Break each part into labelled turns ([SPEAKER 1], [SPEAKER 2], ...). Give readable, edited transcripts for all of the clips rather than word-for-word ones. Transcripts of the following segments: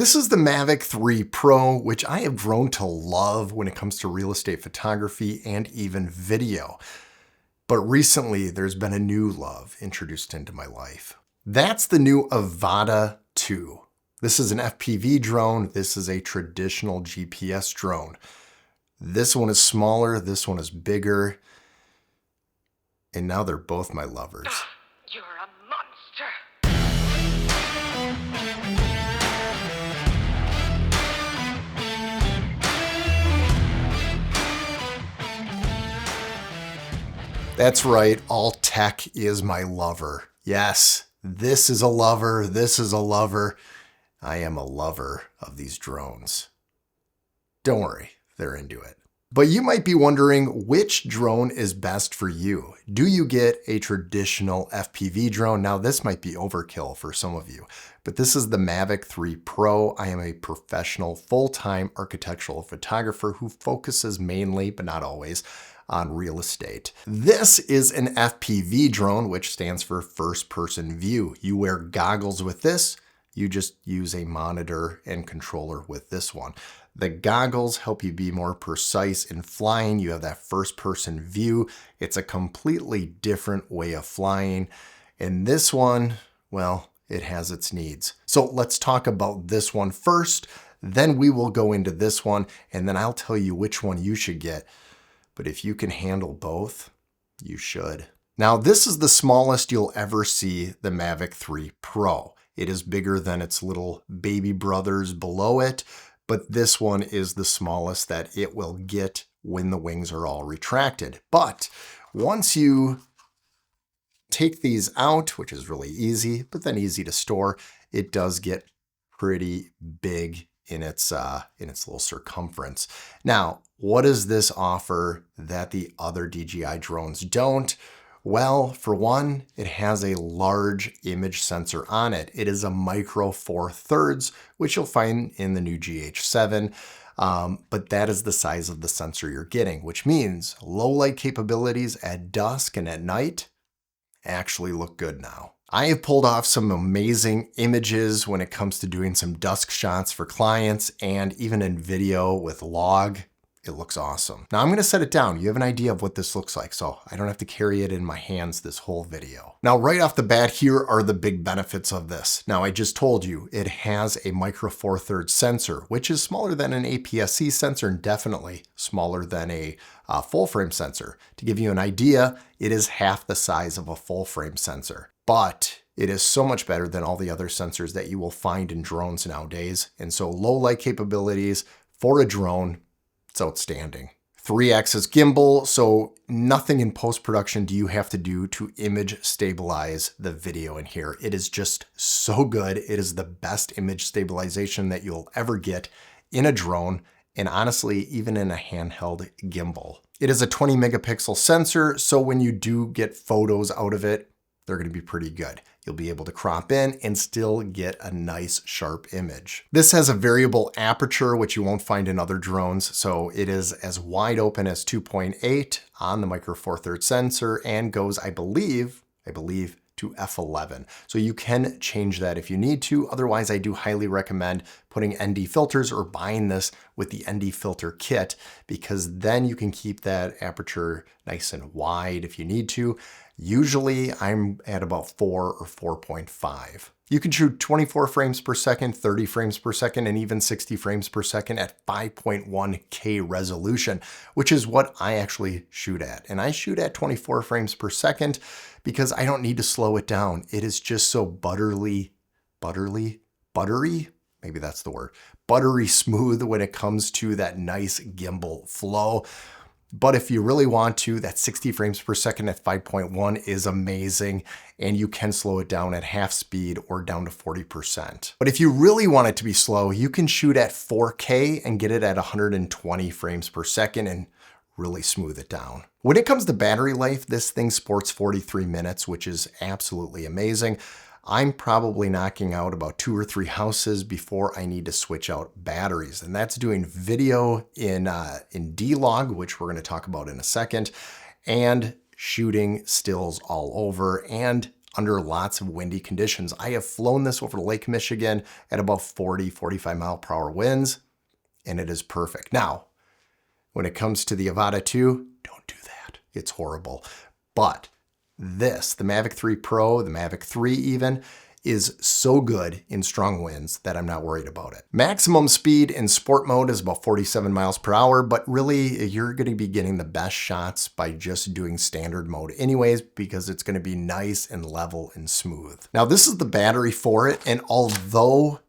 [SPEAKER 1] This is the Mavic 3 Pro, which I have grown to love when it comes to real estate photography and even video. But recently, there's been a new love introduced into my life. That's the new AVATA 2. This is an FPV drone. This is a traditional GPS drone. This one is smaller, this one is bigger, and now they're both my lovers.
[SPEAKER 2] You're a monster!
[SPEAKER 1] That's right, all tech is my lover. Yes, this is a lover, this is a lover. I am a lover of these drones. Don't worry, they're into it. But you might be wondering which drone is best for you. Do you get a traditional FPV drone? Now this might be overkill for some of you, but this is the Mavic 3 Pro. I am a professional full-time architectural photographer who focuses mainly, but not always, on real estate. This is an FPV drone, which stands for first person view. You wear goggles with this. You just use a monitor and controller with this one. The goggles help you be more precise in flying. You have that first person view. It's a completely different way of flying. And this one, well, it has its needs. So let's talk about this one first. Then we will go into this one, and then I'll tell you which one you should get. But if you can handle both, you should. Now, this is the smallest you'll ever see the Mavic 3 Pro. It is bigger than its little baby brothers below it, but this one is the smallest that it will get when the wings are all retracted. But once you take these out, which is really easy, but then easy to store, it does get pretty big in its little circumference. Now, what does this offer that the other DJI drones don't? Well, for one, it has a large image sensor on it. It is a micro 4/3, which you'll find in the new GH7, but that is the size of the sensor you're getting, which means low light capabilities at dusk and at night actually look good now. I have pulled off some amazing images when it comes to doing some dusk shots for clients, and even in video with log. It looks awesome. Now I'm going to set it down. You have an idea of what this looks like, so I don't have to carry it in my hands this whole video. Now, right off the bat, here are the big benefits of this. Now, I just told you it has a micro 4/3 sensor, which is smaller than an APS-C sensor and definitely smaller than a full frame sensor. To give you an idea, it is half the size of a full frame sensor, but it is so much better than all the other sensors that you will find in drones nowadays. And so low light capabilities for a drone, it's outstanding. 3-axis gimbal, so nothing in post-production do you have to do to image stabilize the video in here. It is just so good. It is the best image stabilization that you'll ever get in a drone, and honestly, even in a handheld gimbal. It is a 20 megapixel sensor, so when you do get photos out of it, they're going to be pretty good. You'll be able to crop in and still get a nice sharp image. This has a variable aperture, which you won't find in other drones. So it is as wide open as 2.8 on the micro 4/3 sensor and goes, I believe to f11. So you can change that if you need to. Otherwise, I do highly recommend putting ND filters or buying this with the ND filter kit, because then you can keep that aperture nice and wide if you need to. Usually I'm at about 4 or 4.5. You can shoot 24 frames per second, 30 frames per second, and even 60 frames per second at 5.1K resolution, which is what I actually shoot at. And I shoot at 24 frames per second because I don't need to slow it down. It is just so buttery, maybe that's the word, buttery smooth when it comes to that nice gimbal flow. But if you really want to, that 60 frames per second at 5.1 is amazing, and you can slow it down at half speed or down to 40%. But if you really want it to be slow, you can shoot at 4K and get it at 120 frames per second and really smooth it down. When it comes to battery life, this thing sports 43 minutes, which is absolutely amazing. I'm probably knocking out about 2 or 3 houses before I need to switch out batteries. And that's doing video in D-Log, which we're going to talk about in a second, and shooting stills all over, and under lots of windy conditions. I have flown this over Lake Michigan at about 40, 45 mile per hour winds, and it is perfect. Now, when it comes to the AVATA 2, don't do that. It's horrible. But this, the Mavic 3 Pro, the Mavic 3 even, is so good in strong winds that I'm not worried about it. Maximum speed in sport mode is about 47 miles per hour, but really you're going to be getting the best shots by just doing standard mode anyways, because it's going to be nice and level and smooth. Now this is the battery for it, and although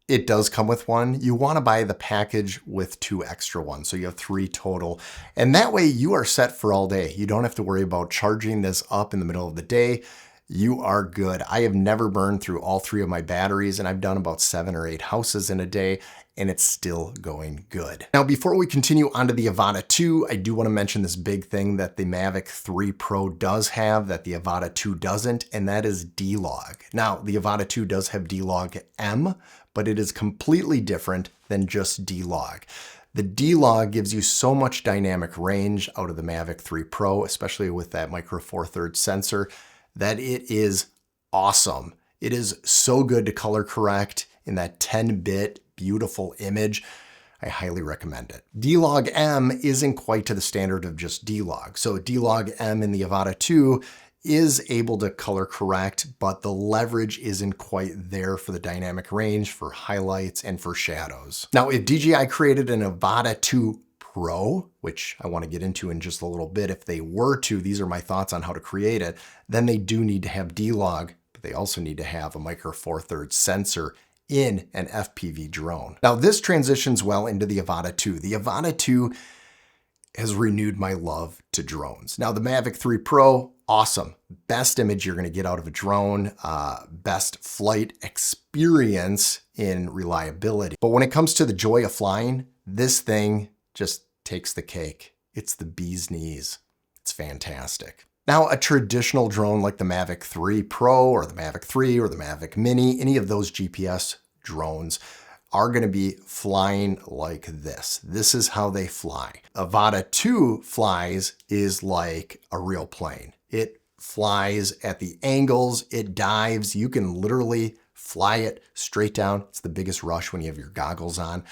[SPEAKER 1] it does come with one, you want to buy the package with 2 extra ones. So you have 3 total. And that way you are set for all day. You don't have to worry about charging this up in the middle of the day. You are good. I have never burned through all 3 of my batteries, and I've done about 7 or 8 houses in a day, and it's still going good. Now, before we continue on to the AVATA 2, I do want to mention this big thing that the Mavic 3 Pro does have that the AVATA 2 doesn't, and that is D-Log. Now, the AVATA 2 does have D-Log M, but it is completely different than just D-Log. The D-Log gives you so much dynamic range out of the Mavic 3 Pro, especially with that micro four thirds sensor, that it is awesome. It is so good to color correct in that 10-bit beautiful image. I highly recommend it. D-Log M isn't quite to the standard of just D-Log. So D-Log M in the AVATA 2 is able to color correct, but the leverage isn't quite there for the dynamic range, for highlights, and for shadows. Now, if DJI created an AVATA 2 Pro, which I want to get into in just a little bit, if they were to, these are my thoughts on how to create it, then they do need to have D-Log, but they also need to have a micro four thirds sensor in an FPV drone. Now, this transitions well into the AVATA 2. The AVATA 2 has renewed my love to drones. Now, the Mavic 3 Pro, awesome. Best image you're going to get out of a drone, best flight experience in reliability. But when it comes to the joy of flying, this thing just takes the cake. It's the bee's knees. It's fantastic. Now, a traditional drone like the Mavic 3 Pro or the Mavic 3 or the Mavic Mini, any of those GPS drones are going to be flying like this. This is how they fly. AVATA 2 flies is like a real plane. It flies at the angles, it dives. You can literally fly it straight down. It's the biggest rush when you have your goggles on.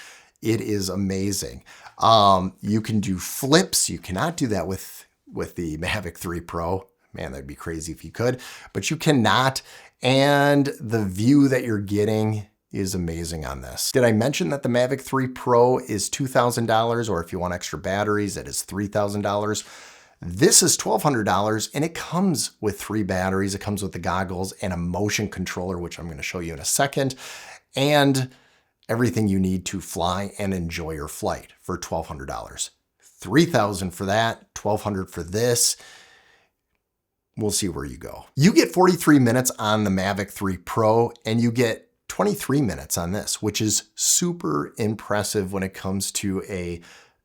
[SPEAKER 1] It is amazing. You can do flips. You cannot do that with the Mavic 3 Pro. Man, that'd be crazy if you could, but you cannot. And the view that you're getting is amazing on this. Did I mention that the Mavic 3 Pro is $2,000, or if you want extra batteries, it is $3,000? This is $1,200, and it comes with 3 batteries. It comes with the goggles and a motion controller, which I'm going to show you in a second, and everything you need to fly and enjoy your flight for $1,200. $3,000 for that, $1,200 for this. We'll see where you go. You get 43 minutes on the Mavic 3 Pro, and you get 23 minutes on this, which is super impressive when it comes to a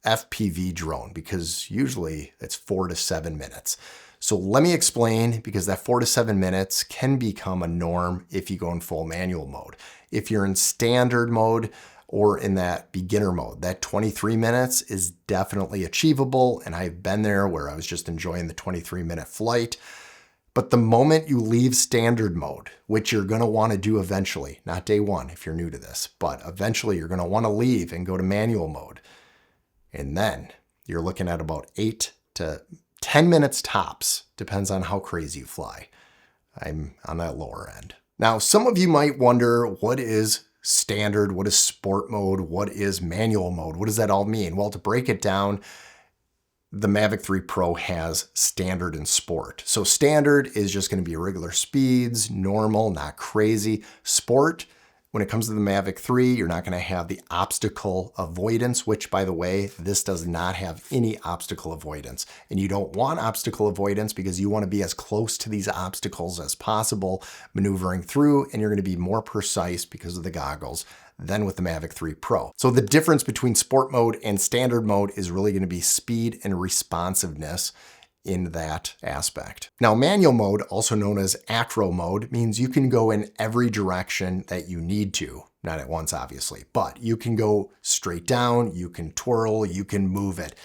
[SPEAKER 1] FPV drone, because usually it's 4 to 7 minutes. So let me explain, because that 4 to 7 minutes can become a norm if you go in full manual mode. If you're in standard mode or in that beginner mode, that 23 minutes is definitely achievable. And I've been there where I was just enjoying the 23-minute flight. But the moment you leave standard mode, which you're going to want to do eventually, not day one if you're new to this, but eventually you're going to want to leave and go to manual mode. And then you're looking at about 8 to 10 minutes tops, depends on how crazy you fly. I'm on that lower end. Now, some of you might wonder, what is standard? What is sport mode? What is manual mode? What does that all mean? Well, to break it down, the Mavic 3 Pro has standard and sport. So standard is just going to be regular speeds, normal, not crazy. Sport, when it comes to the Mavic 3, you're not going to have the obstacle avoidance, which, by the way, this does not have any obstacle avoidance. And you don't want obstacle avoidance because you want to be as close to these obstacles as possible maneuvering through, and you're going to be more precise because of the goggles than with the Mavic 3 Pro. So the difference between sport mode and standard mode is really going to be speed and responsiveness in that aspect. Now, manual mode, also known as acro mode, means you can go in every direction that you need to. Not at once, obviously, but you can go straight down, you can twirl, you can move it.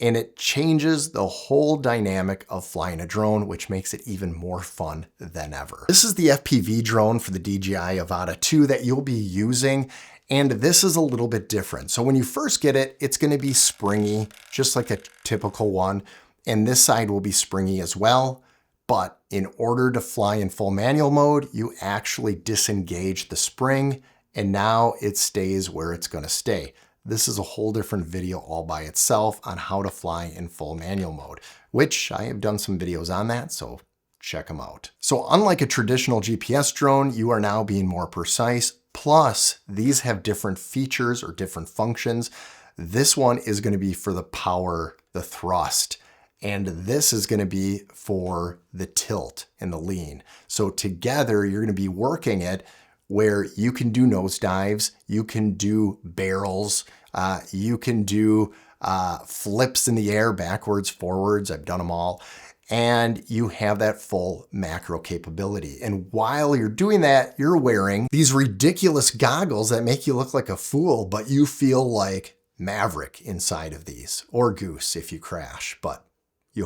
[SPEAKER 1] and it changes the whole dynamic of flying a drone, which makes it even more fun than ever. This is the FPV drone for the DJI AVATA 2 that you'll be using, and this is a little bit different. So when you first get it, it's going to be springy, just like a typical one, and this side will be springy as well. But in order to fly in full manual mode, you actually disengage the spring, and now it stays where it's going to stay. This is a whole different video all by itself on how to fly in full manual mode, which I have done some videos on that, so check them out. So unlike a traditional GPS drone, you are now being more precise. Plus, these have different features or different functions. This one is going to be for the power, the thrust, and this is going to be for the tilt and the lean. So together, you're going to be working it where you can do nosedives, you can do barrels, you can do flips in the air, backwards, forwards. I've done them all. And you have that full macro capability. And while you're doing that, you're wearing these ridiculous goggles that make you look like a fool, but you feel like Maverick inside of these, or Goose if you crash, but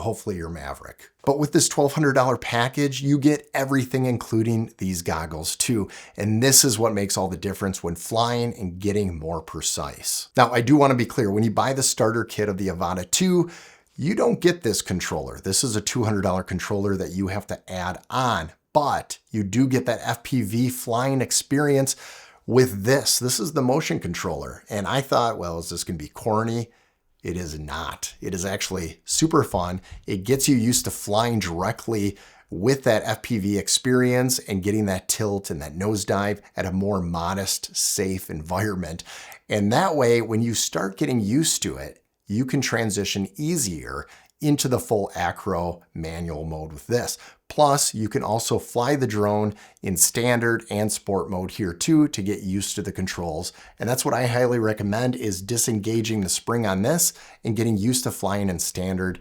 [SPEAKER 1] hopefully you're Maverick. But with this $1,200 package, you get everything, including these goggles too. And this is what makes all the difference when flying and getting more precise. Now, I do want to be clear, when you buy the starter kit of the AVATA 2, you don't get this controller. This is a $200 controller that you have to add on, but you do get that FPV flying experience with this. This is the motion controller. And I thought, well, is this going to be corny? It is not. It is actually super fun. It gets you used to flying directly with that FPV experience and getting that tilt and that nosedive at a more modest, safe environment. And that way, when you start getting used to it, you can transition easier into the full acro manual mode with this. Plus, you can also fly the drone in standard and sport mode here too to get used to the controls. And that's what I highly recommend, is disengaging the spring on this and getting used to flying in standard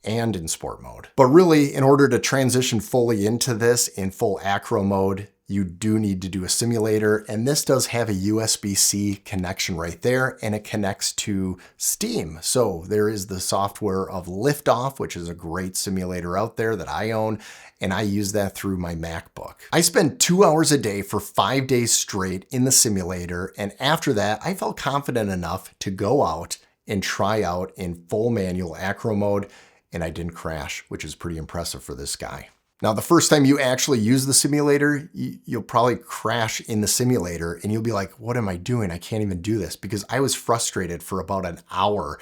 [SPEAKER 1] and in sport mode. But really, in order to transition fully into this in full acro mode, you do need to do a simulator, and this does have a USB-C connection right there, and it connects to Steam. So there is the software of Liftoff, which is a great simulator out there that I own, and I use that through my MacBook. I spent 2 hours a day for 5 days straight in the simulator, and after that, I felt confident enough to go out and try out in full manual acro mode, and I didn't crash, which is pretty impressive for this guy. Now, the first time you actually use the simulator, you'll probably crash in the simulator and you'll be like, what am I doing? I can't even do this, because I was frustrated for about an hour.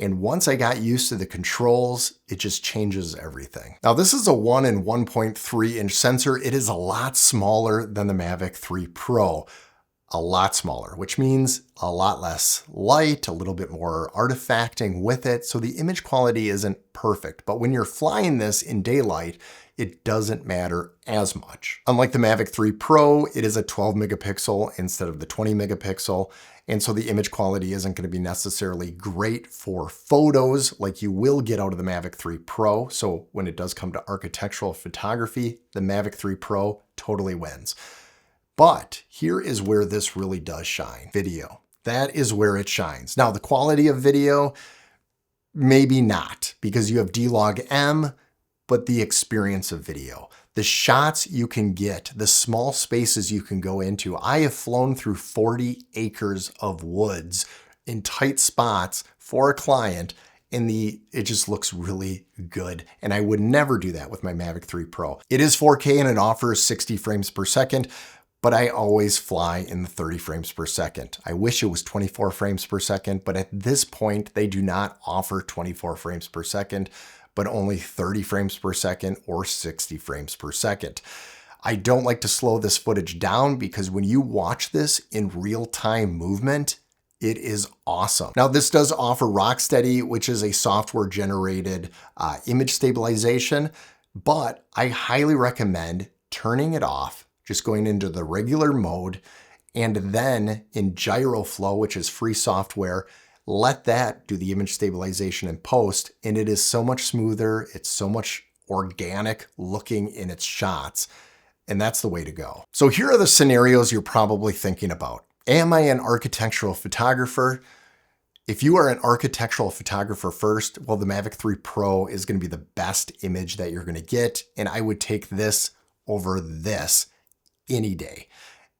[SPEAKER 1] And once I got used to the controls, it just changes everything. Now, this is a 1 and 1.3 inch sensor. It is a lot smaller than the Mavic 3 Pro. A lot smaller, which means a lot less light, a little bit more artifacting with it. So the image quality isn't perfect, but when you're flying this in daylight, it doesn't matter as much. Unlike the Mavic 3 Pro, it is a 12 megapixel instead of the 20 megapixel. And so the image quality isn't going to be necessarily great for photos like you will get out of the Mavic 3 Pro. So when it does come to architectural photography, the Mavic 3 Pro totally wins. But here is where this really does shine. Video. That is where it shines. Now, the quality of video, maybe not, because you have D-Log-M, but the experience of video. The shots you can get, the small spaces you can go into. I have flown through 40 acres of woods in tight spots for a client, and it just looks really good. And I would never do that with my Mavic 3 Pro. It is 4K and it offers 60 frames per second, but I always fly in the 30 frames per second. I wish it was 24 frames per second, but at this point, they do not offer 24 frames per second, but only 30 frames per second or 60 frames per second. I don't like to slow this footage down, because when you watch this in real-time movement, it is awesome. Now, this does offer Rocksteady, which is a software-generated image stabilization, but I highly recommend turning it off, just going into the regular mode, and then in GyroFlow, which is free software, let that do the image stabilization in post, and it is so much smoother. It's so much organic looking in its shots, and that's the way to go. So here are the scenarios you're probably thinking about. Am I an architectural photographer? If you are an architectural photographer first, well, the Mavic 3 Pro is going to be the best image that you're going to get. And I would take this over this any day.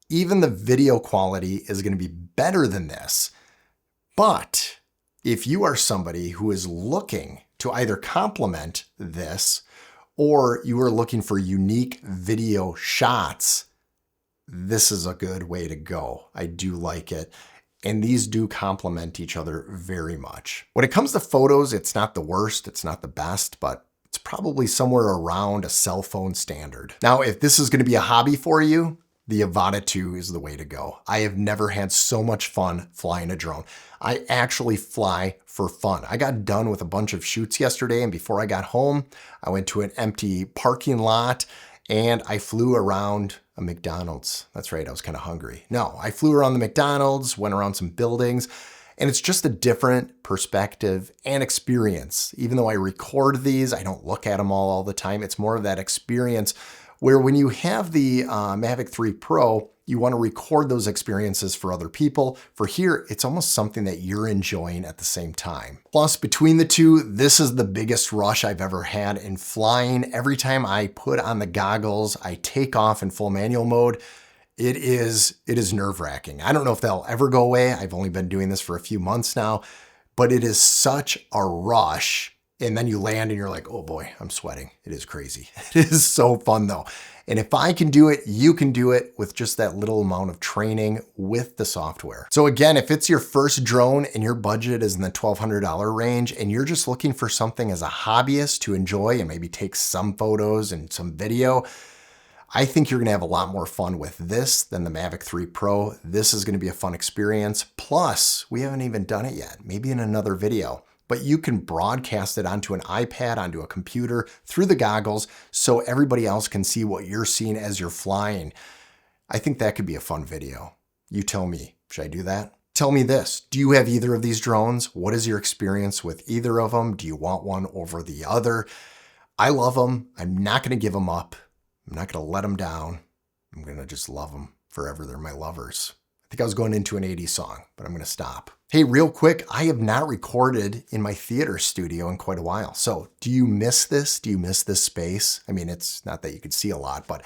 [SPEAKER 1] Even the video quality is going to be better than this. But if you are somebody who is looking to either complement this or you are looking for unique video shots, this is a good way to go. I do like it. And these do complement each other very much. When it comes to photos, it's not the worst, it's not the best, but it's probably somewhere around a cell phone standard. Now, if this is going to be a hobby for you, the AVATA 2 is the way to go. I have never had so much fun flying a drone. I actually fly for fun. I got done with a bunch of shoots yesterday, and before I got home, I went to an empty parking lot and I flew around a McDonald's. That's right, I was kind of hungry. No, I flew around the McDonald's, went around some buildings, and it's just a different perspective and experience. Even though I record these, I don't look at them all the time. It's more of that experience where when you have the Mavic 3 Pro, you want to record those experiences for other people. For here, it's almost something that you're enjoying at the same time. Plus, between the two, this is the biggest rush I've ever had in flying. Every time I put on the goggles, I take off in full manual mode. It is nerve-wracking. I don't know if that'll ever go away. I've only been doing this for a few months now, but it is such a rush. And then you land and you're like, oh boy, I'm sweating. It is crazy. It is so fun though. And if I can do it, you can do it with just that little amount of training with the software. So again, if it's your first drone and your budget is in the $1,200 range and you're just looking for something as a hobbyist to enjoy and maybe take some photos and some video, I think you're gonna have a lot more fun with this than the Mavic 3 Pro. This is gonna be a fun experience. Plus, we haven't even done it yet, maybe in another video. But you can broadcast it onto an iPad, onto a computer, through the goggles, so everybody else can see what you're seeing as you're flying. I think that could be a fun video. You tell me, should I do that? Tell me this, do you have either of these drones? What is your experience with either of them? Do you want one over the other? I love them. I'm not gonna give them up. I'm not gonna let them down. I'm gonna just love them forever. They're my lovers. I think I was going into an 80s song, but I'm gonna stop. Hey, real quick, I have not recorded in my theater studio in quite a while. So do you miss this? Do you miss this space? I mean, it's not that you could see a lot, but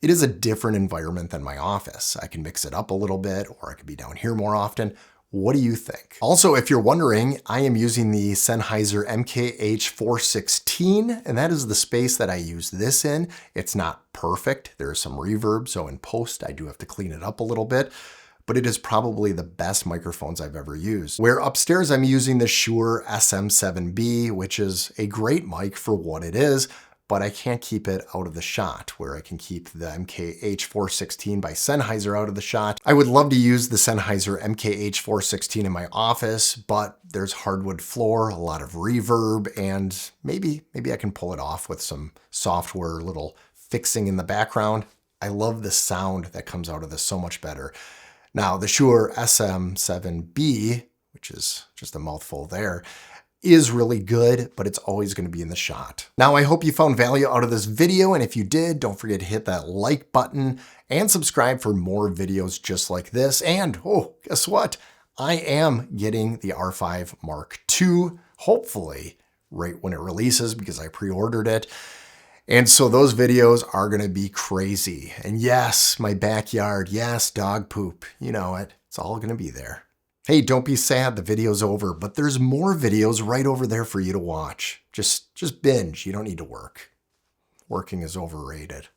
[SPEAKER 1] it is a different environment than my office. I can mix it up a little bit, or I could be down here more often. What do you think? Also, if you're wondering, I am using the Sennheiser MKH416, and that is the space that I use this in. It's not perfect. There's some reverb, so in post, I do have to clean it up a little bit. But it is probably the best microphones I've ever used. Where upstairs I'm using the Shure SM7B, which is a great mic for what it is, but I can't keep it out of the shot, where I can keep the MKH416 by Sennheiser out of the shot. I would love to use the Sennheiser MKH416 in my office, but there's hardwood floor, a lot of reverb, and maybe I can pull it off with some software little fixing in the background. I love the sound that comes out of this so much better. Now, the Shure SM7B, which is just a mouthful there, is really good, but it's always going to be in the shot. Now, I hope you found value out of this video, and if you did, don't forget to hit that like button and subscribe for more videos just like this. And, oh, guess what? I am getting the R5 Mark II, hopefully, right when it releases, because I pre-ordered it. And so those videos are going to be crazy. And yes, my backyard, yes, dog poop, you know it, it's all going to be there. Hey, don't be sad, the video's over, but there's more videos right over there for you to watch. Just binge, you don't need to work. Working is overrated.